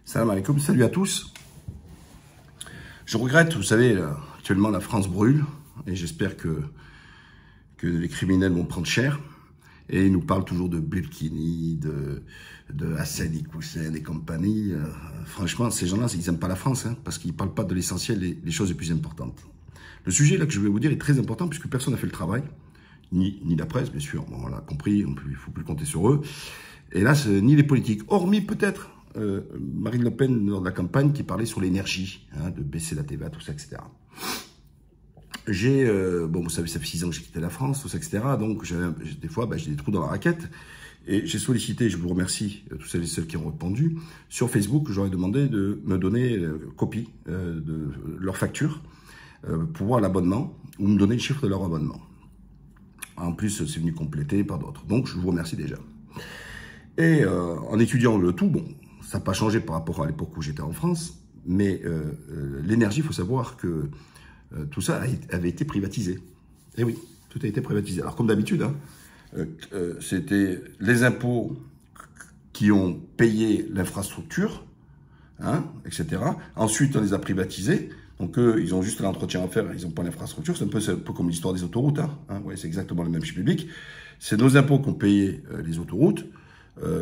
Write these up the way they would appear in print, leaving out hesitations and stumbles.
Salam alaikum, salut à tous. Je regrette, vous savez, actuellement la France brûle et j'espère que les criminels vont prendre cher. Et ils nous parlent toujours de Burkini, de Hassani Koussin et compagnie. Franchement, ces gens-là, ils n'aiment pas la France, hein, parce qu'ils ne parlent pas de l'essentiel, les choses les plus importantes. Le sujet là que je vais vous dire est très important puisque personne n'a fait le travail, ni la presse, bien sûr. Bon, on l'a compris, il ne faut plus compter sur eux. Et là, ni les politiques, hormis peut-être Marine Le Pen lors de la campagne qui parlait sur l'énergie, hein, de baisser la TVA, tout ça, etc. Bon, vous savez, ça fait 6 ans que j'ai quitté la France, tout ça, etc. Donc, des fois, j'ai des trous dans la raquette. Et j'ai sollicité, je vous remercie, tous celles et ceux qui ont répondu, sur Facebook, j'aurais demandé de me donner copie de leur facture pour voir l'abonnement, ou me donner le chiffre de leur abonnement. En plus, c'est venu compléter par d'autres. Donc, je vous remercie déjà. Et en étudiant le tout, bon, ça n'a pas changé par rapport à l'époque où j'étais en France, mais l'énergie, il faut savoir que tout ça avait été privatisé. Eh oui, tout a été privatisé. Alors, comme d'habitude, hein, c'était les impôts qui ont payé l'infrastructure, hein, etc. Ensuite, on les a privatisés. Donc, eux, ils ont juste l'entretien à faire, ils n'ont pas l'infrastructure. C'est un peu comme l'histoire des autoroutes. Hein. Ouais, c'est exactement le même chez public. C'est nos impôts qui ont payé les autoroutes,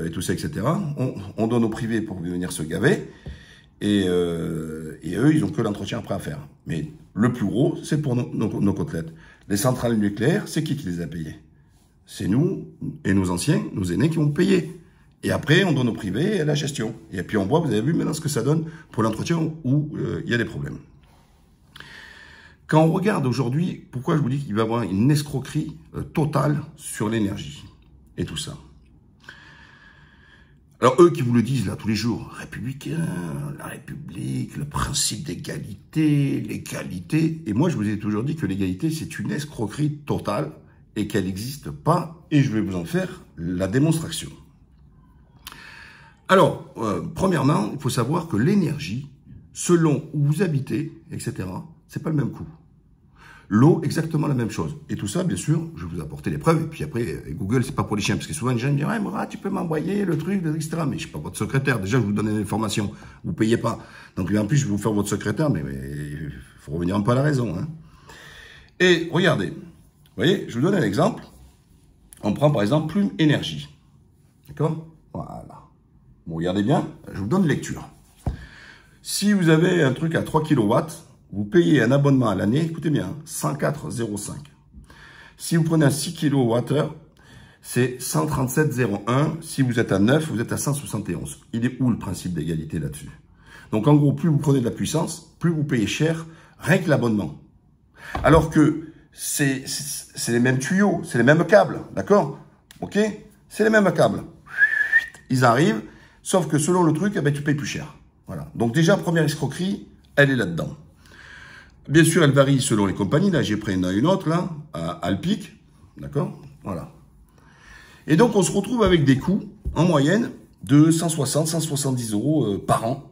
et tout ça, etc. On donne aux privés pour venir se gaver. Et eux, ils n'ont que l'entretien après à faire. Mais le plus gros, c'est pour nos côtelettes. Les centrales nucléaires, c'est qui les a payées? C'est nous et nos anciens, nos aînés qui ont payé. Et après, on donne aux privés la gestion. Et puis on voit, vous avez vu maintenant ce que ça donne pour l'entretien où il y a des problèmes. Quand on regarde aujourd'hui, pourquoi je vous dis qu'il va y avoir une escroquerie totale sur l'énergie et tout ça. Alors eux qui vous le disent là tous les jours, républicains, la République, le principe d'égalité, l'égalité. Et moi je vous ai toujours dit que l'égalité c'est une escroquerie totale et qu'elle n'existe pas. Et je vais vous en faire la démonstration. Alors, premièrement, il faut savoir que l'énergie, selon où vous habitez, etc., c'est pas le même coût. L'eau, exactement la même chose. Et tout ça, bien sûr, je vais vous apporter les preuves. Et puis après, Google, c'est pas pour les chiens. Parce que souvent, les gens me disent, ouais, Mourad, tu peux m'envoyer le truc, etc. Mais je suis pas votre secrétaire. Déjà, je vous donne l'information. Vous payez pas. Donc, en plus, je vais vous faire votre secrétaire. Mais il faut revenir un peu à la raison. Hein. Et regardez. Vous voyez, je vous donne un exemple. On prend, par exemple, Plume Énergie. D'accord? Voilà. Bon, regardez bien. Je vous donne lecture. Si vous avez un truc à 3 kW, vous payez un abonnement à l'année, écoutez bien, 104,05. Si vous prenez un 6 kWh, c'est 137,01. Si vous êtes à 9, vous êtes à 171. Il est où le principe d'égalité là-dessus? Donc en gros, plus vous prenez de la puissance, plus vous payez cher, rien que l'abonnement. Alors que c'est les mêmes tuyaux, c'est les mêmes câbles, d'accord? Ok? C'est les mêmes câbles. Ils arrivent, sauf que selon le truc, eh ben, tu payes plus cher. Voilà. Donc déjà, première escroquerie, elle est là-dedans. Bien sûr, elle varie selon les compagnies. Là, j'ai pris une autre, là, à Alpic. D'accord? Voilà. Et donc, on se retrouve avec des coûts, en moyenne, de 160, 170 euros par an.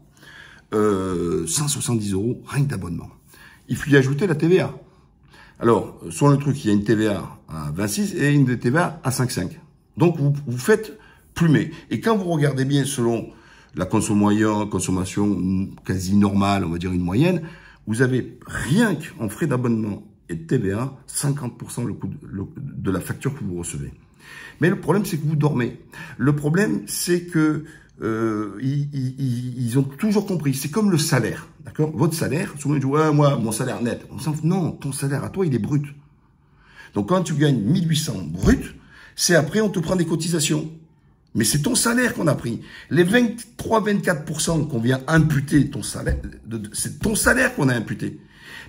170 euros, rien que d'abonnement. Il faut y ajouter la TVA. Alors, sur le truc, il y a une TVA à 26 et une TVA à 5,5. Donc, vous faites plumer. Et quand vous regardez bien, selon la consommation quasi normale, on va dire une moyenne, vous avez rien qu'en frais d'abonnement et de TVA, 50% le coût de la facture que vous recevez. Mais le problème, c'est que vous dormez. Le problème, c'est que ils ont toujours compris. C'est comme le salaire, d'accord? Votre salaire, souvent ils disent, ouais, moi, mon salaire net. Non, ton salaire à toi, il est brut. Donc quand tu gagnes 1800 brut, c'est après, on te prend des cotisations. Mais c'est ton salaire qu'on a pris. Les 23-24% qu'on vient imputer ton salaire, c'est ton salaire qu'on a imputé.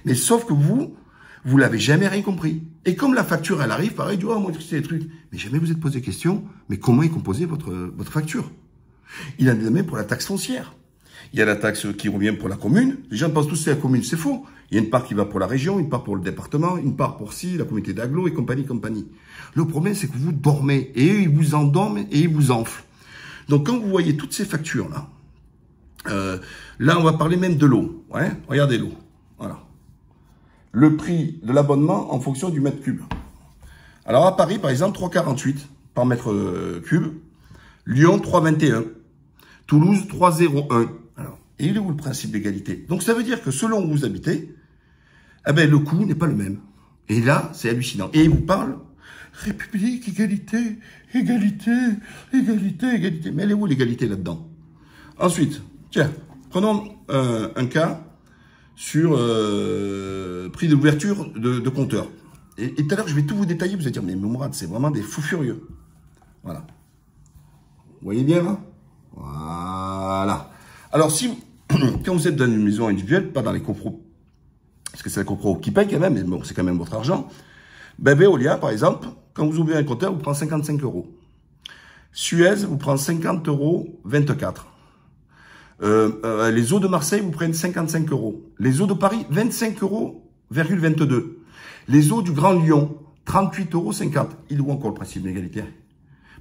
Mais sauf que vous l'avez jamais rien compris. Et comme la facture, elle arrive, pareil, oh, moi, c'est des trucs. Mais jamais vous êtes posé question, mais comment est composée votre facture? Il en est de même pour la taxe foncière. Il y a la taxe qui revient pour la commune. Les gens pensent tous que c'est la commune, c'est faux. Il y a une part qui va pour la région, une part pour le département, une part pour la communauté d'agglo et compagnie. Le problème, c'est que vous dormez et eux, ils vous endorment et ils vous enflent. Donc, quand vous voyez toutes ces factures-là, là, on va parler même de l'eau. Ouais, regardez l'eau. Voilà. Le prix de l'abonnement en fonction du mètre cube. Alors, à Paris, par exemple, 3,48 par mètre cube. Lyon, 3,21. Toulouse, 3,01. Et il est où le principe d'égalité? Donc ça veut dire que selon où vous habitez, eh ben, le coût n'est pas le même. Et là, c'est hallucinant. Et il vous parle République, égalité, égalité, égalité, égalité. Mais elle est où l'égalité là-dedans? Ensuite, tiens, prenons un cas sur prix d'ouverture de compteur. Et tout à l'heure, je vais tout vous détailler. Vous allez dire, mais Mourad, c'est vraiment des fous furieux. Voilà. Vous voyez bien là? Voilà. Alors, si quand vous êtes dans une maison individuelle, pas dans les copros, parce que c'est la copro qui paye quand même, mais bon, c'est quand même votre argent. Ben, Veolia, par exemple, quand vous ouvrez un compteur, vous prenez 55 €. Suez vous prend 50,24 €. Les eaux de Marseille vous prennent 55 €. Les eaux de Paris, 25,22 €. Les eaux du Grand Lyon, 38,50 €. Il est où encore le principe d'égalité?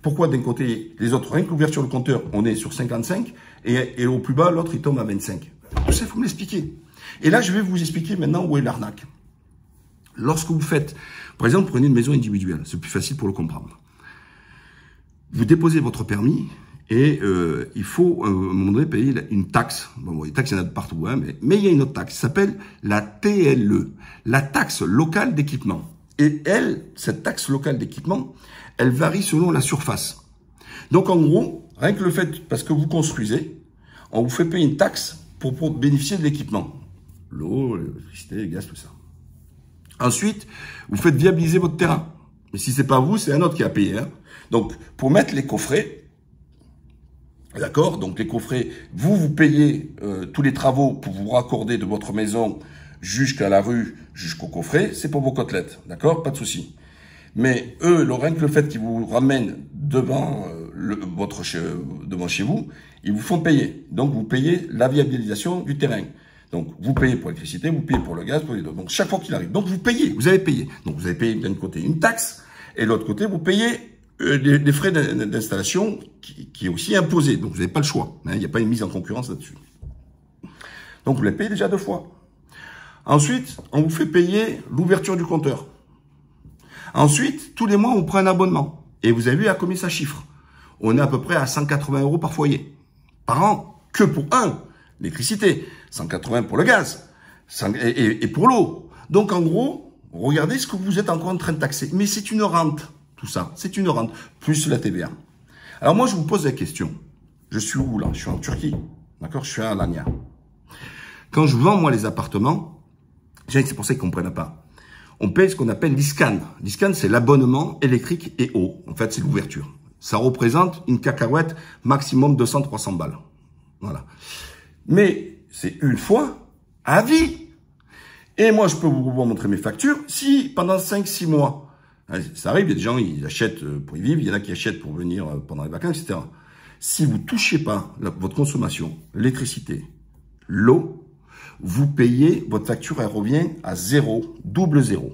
Pourquoi d'un côté, les autres, rien que l'ouverture du compteur, on est sur 55, et au plus bas, l'autre, il tombe à 25. Tout ça, il faut me l'expliquer. Et là, je vais vous expliquer maintenant où est l'arnaque. Lorsque vous faites, par exemple, prenez une maison individuelle, c'est plus facile pour le comprendre. Vous déposez votre permis et il faut, à un moment donné, payer une taxe. Bon, les taxes, il y en a de partout, hein, mais il y a une autre taxe qui s'appelle la TLE, la taxe locale d'équipement. Et cette taxe locale d'équipement, elle varie selon la surface. Donc, en gros, rien que le fait, parce que vous construisez, on vous fait payer une taxe pour bénéficier de l'équipement. L'eau, l'électricité, le gaz, tout ça. Ensuite, vous faites viabiliser votre terrain. Mais si c'est pas vous, c'est un autre qui a payé. Hein. Donc, pour mettre les coffrets, d'accord? Donc, les coffrets, vous payez tous les travaux pour vous raccorder de votre maison jusqu'à la rue, jusqu'au coffret. C'est pour vos côtelettes, d'accord? Pas de souci. Mais eux, rien que le fait qu'ils vous ramènent devant devant chez vous, ils vous font payer. Donc, vous payez la viabilisation du terrain. Donc, vous payez pour l'électricité, vous payez pour le gaz, pour les deux. Donc, chaque fois qu'il arrive. Donc, vous payez, vous avez payé. Donc, vous avez payé d'un côté une taxe, et de l'autre côté, vous payez des frais d'installation qui est aussi imposé. Donc, vous n'avez pas le choix. Hein, il n'y a pas une mise en concurrence là-dessus. Donc, vous les payez déjà 2 fois. Ensuite, on vous fait payer l'ouverture du compteur. Ensuite, tous les mois, on prend un abonnement. Et vous avez vu à combien ça chiffre? On est à peu près à 180 € par foyer. Par an, que pour l'électricité. 180 pour le gaz. Et pour l'eau. Donc, en gros, regardez ce que vous êtes encore en train de taxer. Mais c'est une rente, tout ça. C'est une rente. Plus la TVA. Alors, moi, je vous pose la question. Je suis où, là? Je suis en Turquie. D'accord? Je suis à Alanya. Quand je vends, moi, les appartements, c'est pour ça qu'ils ne comprennent pas. On paye ce qu'on appelle l'ISCAN. L'ISCAN, c'est l'abonnement électrique et eau. En fait, c'est l'ouverture. Ça représente une cacahuète maximum 200-300 balles. Voilà. Mais c'est une fois à vie. Et moi, je peux vous montrer mes factures. Si pendant 5-6 mois, ça arrive, il y a des gens, ils achètent pour y vivre, il y en a qui achètent pour venir pendant les vacances, etc. Si vous ne touchez pas votre consommation, l'électricité, l'eau, vous payez, votre facture, elle revient à 0, double 0.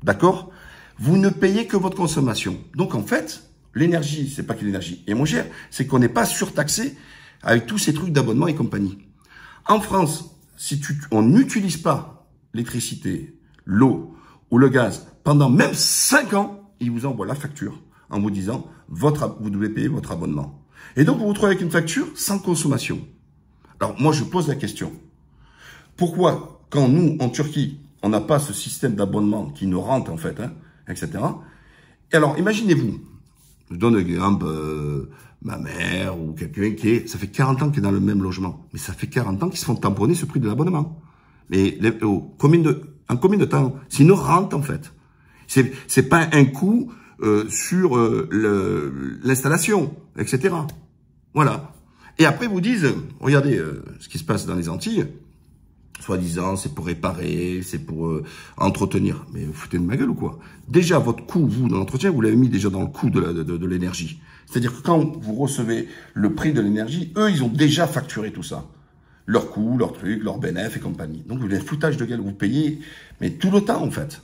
D'accord? Vous ne payez que votre consommation. Donc, en fait, l'énergie, c'est pas que l'énergie est moins chère, c'est qu'on n'est pas surtaxé avec tous ces trucs d'abonnement et compagnie. En France, si on n'utilise pas l'électricité, l'eau ou le gaz pendant même 5 ans, ils vous envoient la facture en vous disant vous devez payer votre abonnement. Et donc, vous vous retrouvez avec une facture sans consommation. Alors, moi, je pose la question. Pourquoi, quand nous, en Turquie, on n'a pas ce système d'abonnement qui nous rentre, en fait, hein, etc. Et alors, imaginez-vous, je donne un exemple, ma mère ou quelqu'un ça fait 40 ans qu'il est dans le même logement. Mais ça fait 40 ans qu'ils se font tamponner ce prix de l'abonnement. Mais en combien de temps? C'est une rente, en fait. C'est pas un coût sur l'installation, etc. Voilà. Et après, vous disent, regardez ce qui se passe dans les Antilles, soi-disant, c'est pour réparer, c'est pour entretenir. Mais vous foutez de ma gueule ou quoi? Déjà, votre coût, vous, dans l'entretien, vous l'avez mis déjà dans le coût de l'énergie. C'est-à-dire que quand vous recevez le prix de l'énergie, eux, ils ont déjà facturé tout ça. Leur coût, leur truc, leur bénéfice et compagnie. Donc, vous avez un foutage de gueule, vous payez, mais tout le temps, en fait.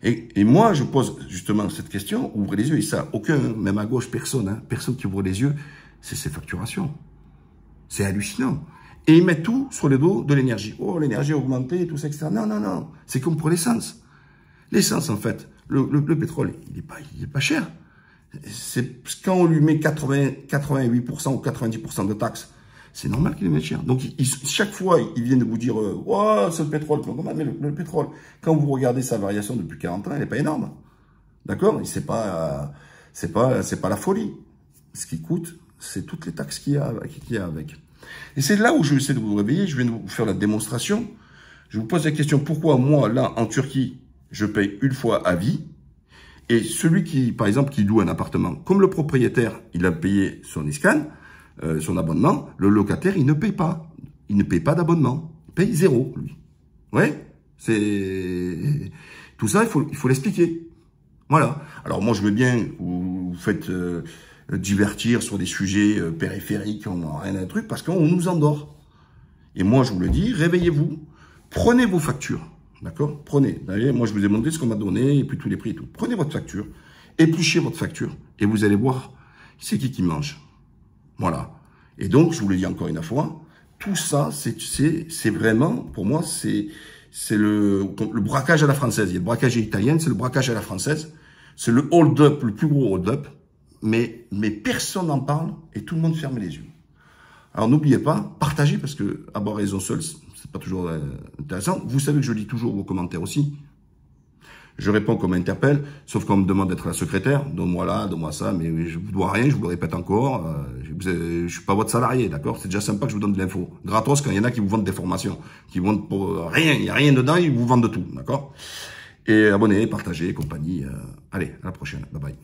Et moi, je pose justement cette question, ouvrez les yeux, et ça, aucun, même à gauche, personne qui ouvre les yeux, c'est ces facturations. C'est hallucinant. Et ils mettent tout sur le dos de l'énergie. Oh, l'énergie a augmenté, tout ça, etc. Non, non, non. C'est comme pour l'essence. L'essence, en fait, le pétrole, il est pas cher. C'est quand on lui met 88% ou 90% de taxes, c'est normal qu'ils les mettent cher. Donc, chaque fois, ils viennent de vous dire, oh, c'est le pétrole. Comment, mais le pétrole, quand vous regardez sa variation depuis 40 ans, elle n'est pas énorme. D'accord? C'est pas la folie. Ce qui coûte, c'est toutes les taxes qu'il y a avec. Et c'est là où je vais essayer de vous réveiller. Je viens de vous faire la démonstration. Je vous pose la question, pourquoi moi, là, en Turquie, je paye une fois à vie, et celui qui, par exemple, qui loue un appartement, comme le propriétaire, il a payé son ISCAN, son abonnement, le locataire, il ne paye pas. Il ne paye pas d'abonnement. Il paye 0, lui. Ouais, c'est... Tout ça, il faut l'expliquer. Voilà. Alors moi, je veux bien que vous faites divertir sur des sujets périphériques, on n'a rien à truc, parce qu'on nous endort. Et moi, je vous le dis, réveillez-vous. Prenez vos factures. D'accord? Prenez. Moi, je vous ai montré ce qu'on m'a donné, et puis tous les prix et tout. Prenez votre facture, épluchez votre facture, et vous allez voir, c'est qui mange. Voilà. Et donc, je vous le dis encore une fois, tout ça, c'est vraiment, pour moi, c'est le braquage à la française. Il y a le braquage italien, c'est le braquage à la française. C'est le hold-up, le plus gros hold-up. Mais personne n'en parle et tout le monde ferme les yeux. Alors, n'oubliez pas, partagez parce que avoir raison seul, c'est pas toujours intéressant. Vous savez que je lis toujours vos commentaires aussi. Je réponds comme interpelle, sauf qu'on me demande d'être la secrétaire. Donne-moi là, donne-moi ça, mais je vous dois rien, je vous le répète encore. Je suis pas votre salarié, d'accord? C'est déjà sympa que je vous donne de l'info. Gratos quand il y en a qui vous vendent des formations, qui vous vendent pour rien, il n'y a rien dedans, ils vous vendent de tout, d'accord? Et abonnez, partagez, compagnie. Allez, à la prochaine. Bye bye.